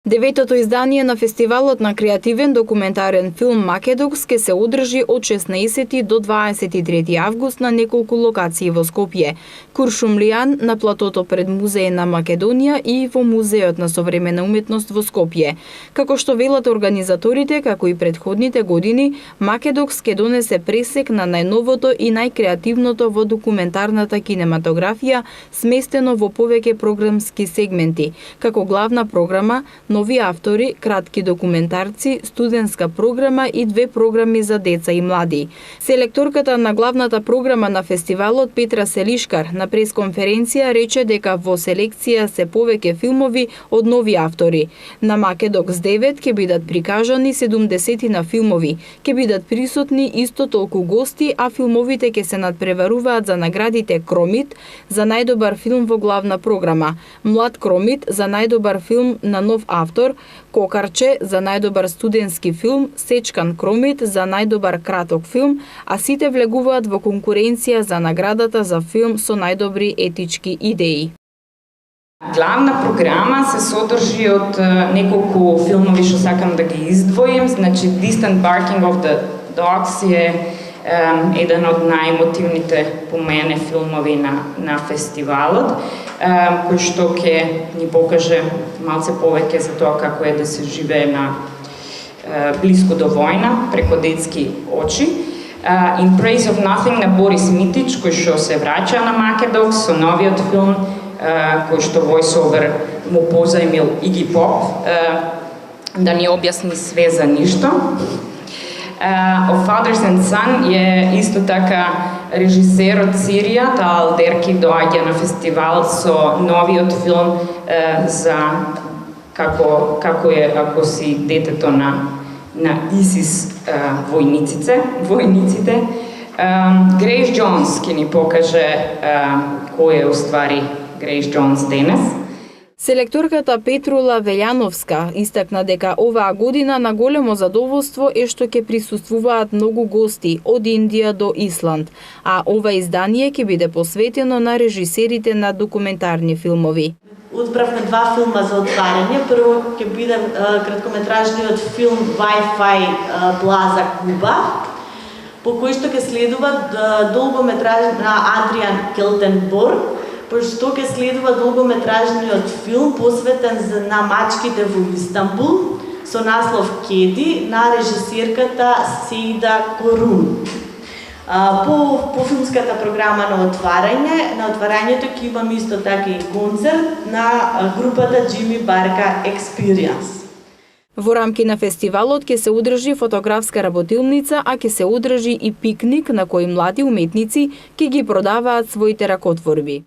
Деветото издание на фестивалот на креативен документарен филм Македокс ке се одржи од 16 до 23 август на неколку локации во Скопје. Куршумлијан на платото пред Музеј на Македонија и во Музеот на современа уметност во Скопје. Како што велат организаторите, како и предходните години, Македокс ке донесе пресек на најновото и најкреативното во документарната кинематографија, сместено во повеќе програмски сегменти, како главна програма, нови автори, кратки документарци, студентска програма и 2 програми за деца и млади. Селекторката на главната програма на фестивалот Петра Селишкар на пресконференција рече дека во селекција се повеќе филмови од нови автори. На Македокс 9 ќе бидат прикажани 70 на филмови, ќе бидат присутни исто толку гости, а филмовите ќе се надпреваруваат за наградите Кромит за најдобар филм во главна програма, Млад Кромит за најдобар филм на нов автор, Кокарче за најдобар студентски филм, Сечкан Кромит за најдобар краток филм, а сите влегуваат во конкуренција за наградата за филм со најдобри етички идеи. Главна програма се содржи од неколку филмови што сакам да ги издвоим. Значи, Distant Barking of the Dogs е еден од најемотивните по мене филмови на фестивалот, кој што ќе ни покаже малце повеќе за тоа како е да се живее на близко до војна, преко детски очи. In Praise of Nothing на Борис Митич, кој што се враќа на Македокс со новиот филм, кој што voiceover му позајмил Иги Поп, да ни објасни све за ништо. Of Fathers and Son е исто така режисер од Сирија, таа Алдерки доаѓа на фестивалот со новиот филм за како е ако си детето на ИСИС војниците. Грейс Джонс ќе ни покаже кој е уствари Грейс Джонс денес. Селекторката Петрула Велјановска истакна дека оваа година на големо задоволство е што ќе присуствуваат многу гости од Индија до Исланд, а ова издание ќе биде посветено на режисерите на документарни филмови. Одбравме 2 филма за отварање. Прво ќе биде краткометражниот филм Wi-Fi Плаза Куба, по кој што ќе следува долгометраж на Адриан Келтенборг, по што ќе следува долгометражниот филм посветен на мачките во Истанбул со наслов Кеди на режисерката Сейда Корун. По филмската програма на отварањето ќе имаме исто така и концерт на групата Джими Барка Experience. Во рамки на фестивалот ќе се одржи фотографска работилница, а ќе се одржи и пикник на кој млади уметници ќе ги продаваат своите ракотворби.